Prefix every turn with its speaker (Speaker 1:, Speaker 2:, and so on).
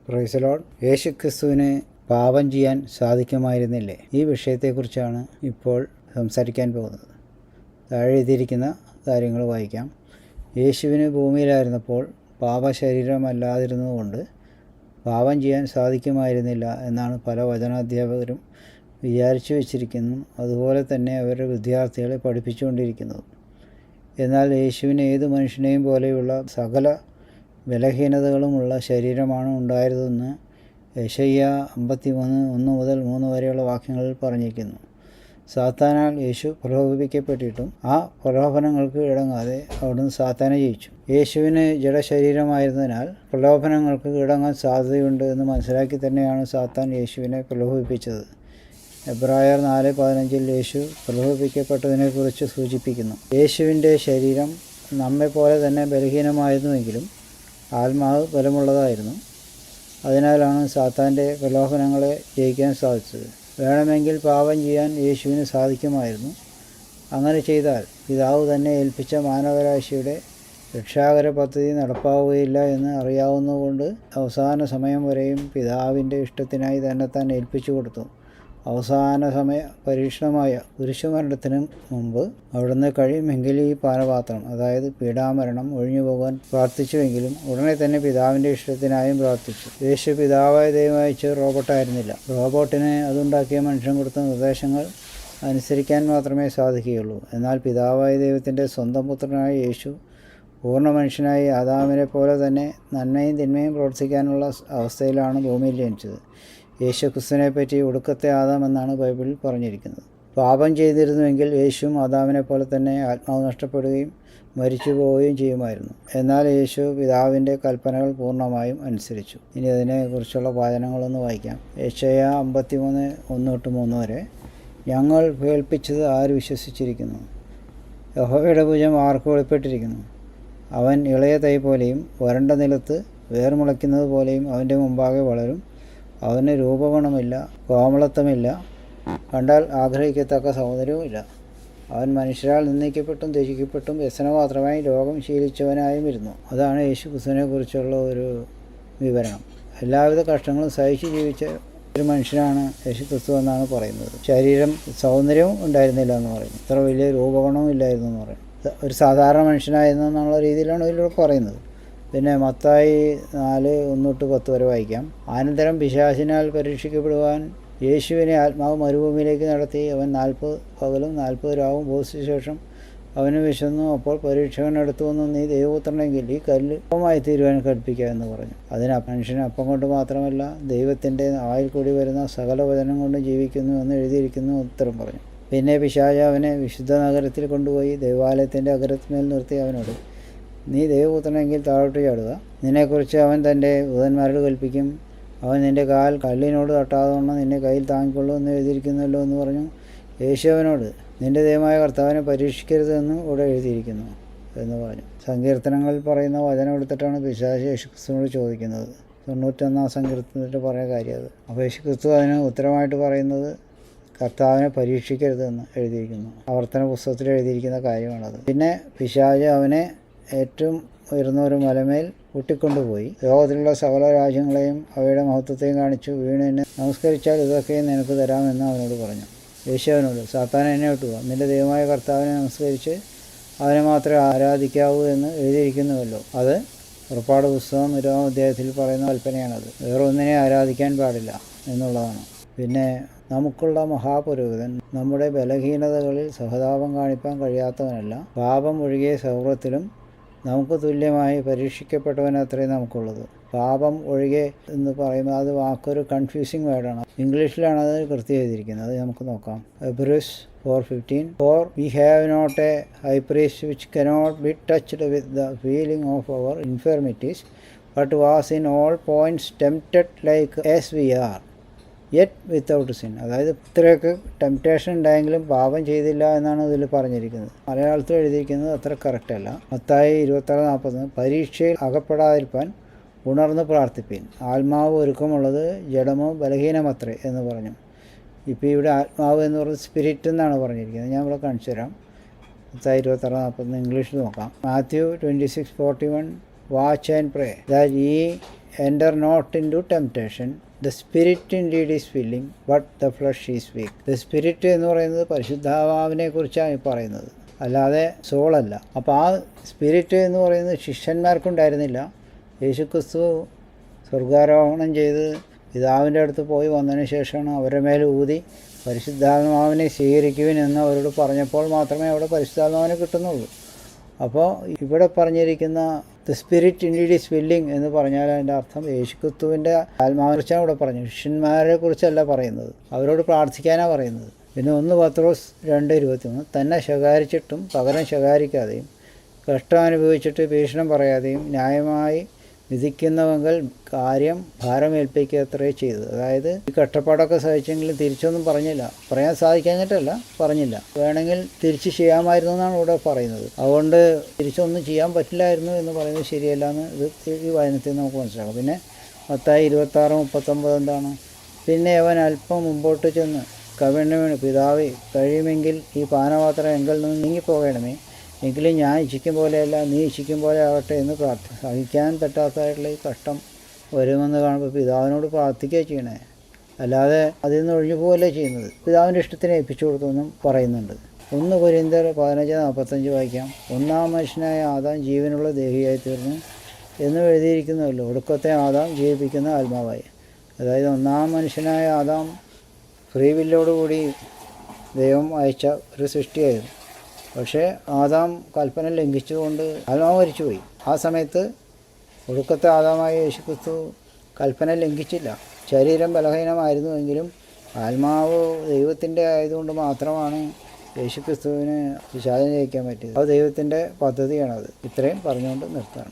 Speaker 1: Praise the Lord. യേശുക്രിസ്തുവിന് പാപം ചെയ്യാൻ സാധിക്കുമായിരുന്നില്ലേ? ഈ വിഷയത്തെക്കുറിച്ചാണ് ഇപ്പോൾ സംസാരിക്കാൻ പോകുന്നത്. താഴെ എഴുതിയിരിക്കുന്ന കാര്യങ്ങൾ വായിക്കാം. യേശുവിന് ഭൂമിയിലായിരുന്നപ്പോൾ പാപശരീരമല്ലാതിരുന്നതുകൊണ്ട് പാപം ചെയ്യാൻ സാധിക്കുമായിരുന്നില്ല എന്നാണ് പല വചനാധ്യാപകരും വിചാരിച്ചു വച്ചിരിക്കുന്നു. അതുപോലെ തന്നെ അവരുടെ വിദ്യാർത്ഥികളെ പഠിപ്പിച്ചുകൊണ്ടിരിക്കുന്നത്. എന്നാൽ യേശുവിന് ഏത് മനുഷ്യനെയും പോലെയുള്ള സകല ബലഹീനതകളുമുള്ള ശരീരമാണ് ഉണ്ടായിരുന്നതെന്ന് യെശയ്യാ 53:1-3 വരെയുള്ള വാക്യങ്ങളിൽ പറഞ്ഞിരിക്കുന്നു. സാത്താനാൽ യേശു പ്രലോഭിപ്പിക്കപ്പെട്ടിട്ടും ആ പ്രലോഭനങ്ങൾക്ക് ഇടങ്ങാതെ അവിടുന്ന് സാത്താനെ ജയിച്ചു. യേശുവിന് ജഡശരീരമായിരുന്നതിനാൽ പ്രലോഭനങ്ങൾക്ക് ഇടങ്ങാൻ സാധ്യതയുണ്ട് എന്ന് മനസ്സിലാക്കി തന്നെയാണ് സാത്താൻ യേശുവിനെ പ്രലോഭിപ്പിച്ചത്. എബ്രായർ 4:15 യേശു പ്രലോഭിപ്പിക്കപ്പെട്ടതിനെക്കുറിച്ച് സൂചിപ്പിക്കുന്നു. യേശുവിൻ്റെ ശരീരം നമ്മെപ്പോലെ തന്നെ ബലഹീനമായിരുന്നുവെങ്കിലും ആത്മാവ് ബലമുള്ളതായിരുന്നു. അതിനാലാണ് സാത്താൻ്റെ പ്രലോഭനങ്ങളെ ജയിക്കാൻ സാധിച്ചത്. വേണമെങ്കിൽ പാപം ചെയ്യാൻ യേശുവിന് സാധിക്കുമായിരുന്നു. അങ്ങനെ ചെയ്താൽ പിതാവ് തന്നെ ഏൽപ്പിച്ച മാനവരാശിയുടെ രക്ഷാകര പദ്ധതി നടപ്പാവുകയില്ല എന്ന് അറിയാവുന്നതുകൊണ്ട് അവസാന സമയം വരെയും പിതാവിൻ്റെ ഇഷ്ടത്തിനായി തന്നെത്താൻ ഏൽപ്പിച്ചു കൊടുത്തു. അവസാന സമയ പരീക്ഷണമായ കുരിശുമരണത്തിന് മുമ്പ് അവിടുന്ന് കഴിയുമെങ്കിൽ ഈ പാനപാത്രം, അതായത് പീഡാമരണം, ഒഴിഞ്ഞു പോകാൻ പ്രാർത്ഥിച്ചുവെങ്കിലും ഉടനെ തന്നെ പിതാവിൻ്റെ ഇഷ്ടത്തിനായും പ്രാർത്ഥിച്ചു. യേശു പിതാവായ ദൈവം അയച്ച റോബോട്ടായിരുന്നില്ല. റോബോട്ടിന് അതുണ്ടാക്കിയ മനുഷ്യൻ കൊടുത്ത നിർദ്ദേശങ്ങൾ അനുസരിക്കാൻ മാത്രമേ സാധിക്കുകയുള്ളൂ. എന്നാൽ പിതാവായ ദൈവത്തിൻ്റെ സ്വന്തം പുത്രനായ യേശു പൂർണ്ണ മനുഷ്യനായി ആദാമിനെ പോലെ തന്നെ നന്മയും തിന്മയും പ്രവർത്തിക്കാനുള്ള അവസ്ഥയിലാണ് ഭൂമിയിൽ ജനിച്ചത്. യേശുക്രിസ്തുവിനെ പറ്റി ഒടുക്കത്തെ ആദാം എന്നാണ് ബൈബിളിൽ പറഞ്ഞിരിക്കുന്നത്. പാപം ചെയ്തിരുന്നുവെങ്കിൽ യേശുവും ആദാമിനെ പോലെ തന്നെ ആത്മാവ് നഷ്ടപ്പെടുകയും മരിച്ചു പോവുകയും ചെയ്യുമായിരുന്നു. എന്നാൽ യേശു പിതാവിൻ്റെ കൽപ്പനകൾ പൂർണ്ണമായും അനുസരിച്ചു. ഇനി അതിനെക്കുറിച്ചുള്ള വാചനങ്ങളൊന്ന് വായിക്കാം. യെശയ്യാ 53:1-3 വരെ. ഞങ്ങൾ കേൾപ്പിച്ചത് ആര് വിശ്വസിച്ചിരിക്കുന്നു? യഹോവയുടെ ഭുജം ആർക്ക് വെളിപ്പെട്ടിരിക്കുന്നു? അവൻ ഇളയ തൈ പോലെയും വരണ്ട നിലത്ത് വേർ മുളയ്ക്കുന്നത് പോലെയും അവൻ്റെ മുമ്പാകെ വളരും. അവന് രൂപഗുണമില്ല, കോമളത്വമില്ല, കണ്ടാൽ ആഗ്രഹിക്കത്തക്ക സൗന്ദര്യവുമില്ല. അവൻ മനുഷ്യരാൽ നിന്ദിക്കപ്പെട്ടും ത്യജിക്കപ്പെട്ടും വ്യസനപാത്രമായി രോഗം ശീലിച്ചവനായും ഇരുന്നു. അതാണ് യേശുക്രിസ്തുവിനെ കുറിച്ചുള്ള ഒരു വിവരണം. എല്ലാവിധ കഷ്ടങ്ങളും സഹിച്ചു ജീവിച്ച ഒരു മനുഷ്യനാണ് യേശുക്രിസ്തു എന്നാണ് പറയുന്നത്. ശരീരം സൗന്ദര്യവും ഉണ്ടായിരുന്നില്ല എന്ന് പറയുന്നു. ഇത്ര വലിയ രൂപഗുണവും ഇല്ലായിരുന്നു എന്ന് പറയുന്നു. ഒരു സാധാരണ മനുഷ്യനായിരുന്നു എന്നുള്ള രീതിയിലാണ് ഇതിലൂടെ പറയുന്നത്. പിന്നെ മത്തായി 4:1-10 വരെ വായിക്കാം. അനന്തരം പിശാചിനാൽ പരീക്ഷിക്കപ്പെടുവാൻ യേശുവിനെ ആത്മാവ് മരുഭൂമിയിലേക്ക് നടത്തി. അവൻ 40 പകലും 40 രാവും ഉപവസിച്ച ശേഷം അവന് വിശന്നു. അപ്പോൾ പരീക്ഷകനടുത്തു വന്നു, നീ ദൈവപുത്രനെങ്കിൽ ഈ കല്ല് അപ്പമായി തീരുവാൻ കൽപ്പിക്കുക എന്ന് പറഞ്ഞു. അതിന് മനുഷ്യന് അപ്പം കൊണ്ട് മാത്രമല്ല ദൈവത്തിൻ്റെ വായിൽ കൂടി വരുന്ന സകല വചനം കൊണ്ട് ജീവിക്കുന്നു എന്ന് എഴുതിയിരിക്കുന്നു ഉത്തരം പറഞ്ഞു. പിന്നെ പിശാച് അവനെ വിശുദ്ധ നഗരത്തിൽ കൊണ്ടുപോയി ദൈവാലയത്തിൻ്റെ അഗ്രത്തിന്മേൽ നിർത്തി അവനോട്, നീ ദൈവപുത്രനെങ്കിൽ താഴോട്ട് ചാടുക. നിന്നെക്കുറിച്ച് അവൻ തൻ്റെ ദൂതന്മാരോട് കൽപ്പിക്കും. അവൻ നിൻ്റെ കാൽ കല്ലിനോട് തട്ടാതെ നിന്നെ കയ്യിൽ താങ്ങിക്കൊള്ളൂ എന്ന് എഴുതിയിരിക്കുന്നല്ലോ എന്ന് പറഞ്ഞു. യേശു അവനോട്, നിൻ്റെ ദൈവമായ കർത്താവിനെ പരീക്ഷിക്കരുത് എന്നും ഇവിടെ എഴുതിയിരിക്കുന്നു എന്ന് പറഞ്ഞു. സങ്കീർത്തനങ്ങളിൽ പറയുന്ന വചനം എടുത്തിട്ടാണ് പിശാച് യേശുക്രിസ്തുവിനോട് ചോദിക്കുന്നത്. 91 സങ്കീർത്തനത്തിൽ പറയുന്ന കാര്യം അത്. അപ്പോൾ യേശുക്രിസ്തു അതിന് ഉത്തരമായിട്ട് പറയുന്നത് കർത്താവിനെ പരീക്ഷിക്കരുത് എന്ന് എഴുതിയിരിക്കുന്നു. ആവർത്തന പുസ്തകത്തിൽ എഴുതിയിരിക്കുന്ന കാര്യമാണത്. പിന്നെ പിശാച് അവനെ ഏറ്റവും ഉയർന്ന ഒരു മലമേൽ കൂട്ടിക്കൊണ്ടുപോയി ലോകത്തിലുള്ള സകല രാജ്യങ്ങളെയും അവയുടെ മഹത്വത്തെയും കാണിച്ചു. വീണെന്നെ നമസ്കരിച്ചാൽ ഇതൊക്കെയും നിനക്ക് തരാമെന്ന് അവനോട് പറഞ്ഞു. യേശു അവനോട്, സാത്താനെ എന്നെ വിട്ടുക, നിൻ്റെ ദൈവമായ കർത്താവിനെ നമസ്കരിച്ച് അവനെ മാത്രമേ ആരാധിക്കാവൂ എന്ന് എഴുതിയിരിക്കുന്നുവല്ലോ. അത് പുറപ്പാട് പുസ്തകം 20-ാം അധ്യായത്തിൽ പറയുന്ന കൽപ്പനയാണത്. വേറെ ഒന്നിനെ ആരാധിക്കാൻ പാടില്ല എന്നുള്ളതാണ്. പിന്നെ നമുക്കുള്ള മഹാപുരോഹിതൻ നമ്മുടെ ബലഹീനതകളിൽ സഹതാപം കാണിപ്പാൻ കഴിയാത്തവനല്ല, പാപം ഒഴികെ സൗഹൃദത്തിലും നമുക്ക് തുല്യമായി പരീക്ഷിക്കപ്പെട്ടവനത്രേ നമുക്കുള്ളത്. പാപം ഒഴികെ എന്ന് പറയുമ്പോൾ അത് വാക്കൊരു കൺഫ്യൂസിങ് വേർഡാണ്. ഇംഗ്ലീഷിലാണ് അത് കൃത്യം ചെയ്തിരിക്കുന്നത്. അത് നമുക്ക് നോക്കാം. Hebrews 4:15 For we have not a high priest which cannot be touched with the feeling of our infirmities, but was in all points tempted like as we are, yet without sin. അതായത് ഇത്രയൊക്കെ temptation ഉണ്ടായെങ്കിലും പാപം ചെയ്തില്ല എന്നാണ് ഇതിൽ പറഞ്ഞിരിക്കുന്നത്. മലയാളത്തിൽ എഴുതിയിരിക്കുന്നത് അത്ര കറക്റ്റല്ല. മത്തായി 26:40 പരീക്ഷയിൽ അകപ്പെടാതിരിക്കാൻ ഉണർന്ന് പ്രാർത്ഥിപ്പീൻ, ആത്മാവ് ഒരുക്കമുള്ളത് ജഡമോ ബലഹീനമത്രേ എന്ന് പറഞ്ഞു. ഇപ്പോൾ ഇവിടെ ആത്മാവ് എന്ന് പറയുന്നത് സ്പിരിറ്റ് എന്നാണ് പറഞ്ഞിരിക്കുന്നത്. ഞാൻ ഇവിടെ കാണിച്ചു തരാം. മത്തായി 26:40 ഇംഗ്ലീഷിൽ നോക്കാം. Matthew 26:41 watch and pray that ye enter not into temptation. The spirit indeed is willing but the flesh is weak. The spirit എന്ന് പറയുന്നത് പരിശുദ്ധാത്മാവിനെ കുറിച്ചാണ് പറയുന്നത്, അല്ലാതെ സോളല്ല. അപ്പോൾ ആ സ്പിരിറ്റ് എന്ന് പറയുന്നത് ശിഷ്യന്മാർക്കുണ്ടായിരുന്നില്ല. യേശുക്രിസ്തു സ്വർഗാരോഹണം ചെയ്ത് പിതാവിൻ്റെ അടുത്ത് പോയി വന്നതിന് ശേഷമാണ് അവരുടെ മേൽ ഊതി പരിശുദ്ധാത്മാവിനെ സ്വീകരിക്കുവിൻ എന്ന് അവരോട് പറഞ്ഞപ്പോൾ മാത്രമേ അവിടെ പരിശുദ്ധാത്മാവിനെ കിട്ടുന്നുള്ളൂ. അപ്പോൾ ഇവിടെ പറഞ്ഞിരിക്കുന്ന the spirit indeed is willing എന്ന് പറഞ്ഞാൽ അതിൻ്റെ അർത്ഥം യേശുക്രിസ്തുവിൻ്റെ ആത്മാവിനെ കുറിച്ചാണ് ഇവിടെ പറഞ്ഞത്, ശിഷ്യന്മാരെ കുറിച്ചല്ല പറയുന്നത്. അവരോട് പ്രാർത്ഥിക്കാനാണ് പറയുന്നത്. പിന്നെ 1 പത്രോസ് 2:23 തന്നെ ശകാരിച്ചിട്ടും പകരം ശകാരിക്കാതെയും കഷ്ടം അനുഭവിച്ചിട്ട് ഭീഷണം പറയാതെയും ന്യായമായി വിധിക്കുന്നവങ്കിൽ കാര്യം ഭാരമേൽപ്പിക്കത്രേ ചെയ്തത്. അതായത് ഈ കഷ്ടപ്പാടൊക്കെ സഹിച്ചെങ്കിലും തിരിച്ചൊന്നും പറഞ്ഞില്ല. പറയാൻ സാധിക്കാഞ്ഞിട്ടല്ല, പറഞ്ഞില്ല. വേണമെങ്കിൽ തിരിച്ച് ചെയ്യാമായിരുന്നു എന്നാണ് ഇവിടെ പറയുന്നത്. അതുകൊണ്ട് തിരിച്ചൊന്നും ചെയ്യാൻ പറ്റില്ലായിരുന്നു എന്ന് പറയുന്നത് ശരിയല്ല എന്ന് ഈ വായനത്തിൽ നമുക്ക് മനസ്സിലാക്കാം. പിന്നെ മത്തായി 26:39 എന്താണ്? പിന്നെ അവൻ അല്പം മുമ്പോട്ട് ചെന്ന് കവിണ്ണ വീണ്, പിതാവേ, കഴിയുമെങ്കിൽ ഈ പാനപാത്രം എങ്കിൽ നിന്ന് നീങ്ങിപ്പോകണമേ, എങ്കിലും ഞാൻ ഇച്ഛിക്കും പോലെയല്ല നീ ഇച്ഛിക്കും പോലെ ആകട്ടെ എന്ന് പ്രാർത്ഥന. സഹിക്കാൻ പറ്റാത്തതായിട്ടുള്ള ഈ കഷ്ടം വരുമെന്ന് കാണുമ്പോൾ പിതാവിനോട് പ്രാർത്ഥിക്കുക ചെയ്യണേ, അല്ലാതെ അതിൽ നിന്ന് ഒഴിഞ്ഞു പോകല്ലേ ചെയ്യുന്നത്. പിതാവിൻ്റെ ഇഷ്ടത്തിന് ഏൽപ്പിച്ചു കൊടുത്തെന്നും പറയുന്നുണ്ട്. 1 കൊരിന്ത്യർ 15:45 വായിക്കാം. ഒന്നാം മനുഷ്യനായ ആദാം ജീവനുള്ള ദേഹിയായി തീർന്നു എന്ന് എഴുതിയിരിക്കുന്നുവല്ലോ. ഒടുക്കത്തെ ആദാം ജീവിപ്പിക്കുന്ന ആത്മാവായി. അതായത് ഒന്നാം മനുഷ്യനായ ആദാം ഫ്രീ വില്ലോടുകൂടി ദൈവം അയച്ച ഒരു സൃഷ്ടിയായിരുന്നു. പക്ഷേ ആദാം കൽപ്പന ലംഘിച്ചുകൊണ്ട് ആത്മാവ് മരിച്ചുപോയി. ആ സമയത്ത് ഒടുക്കത്തെ ആദാമായ യേശുക്രിസ്തു കൽപ്പന ലംഘിച്ചില്ല. ശരീരം ബലഹീനമായിരുന്നുവെങ്കിലും ആത്മാവ് ദൈവത്തിൻ്റെ ആയതുകൊണ്ട് മാത്രമാണ് യേശുക്രിസ്തുവിന് പിശാചിനെ ജയിക്കാൻ പറ്റിയത്. അത് ദൈവത്തിൻ്റെ പദ്ധതിയാണത്. ഇത്രയും പറഞ്ഞുകൊണ്ട് നിർത്താണ്.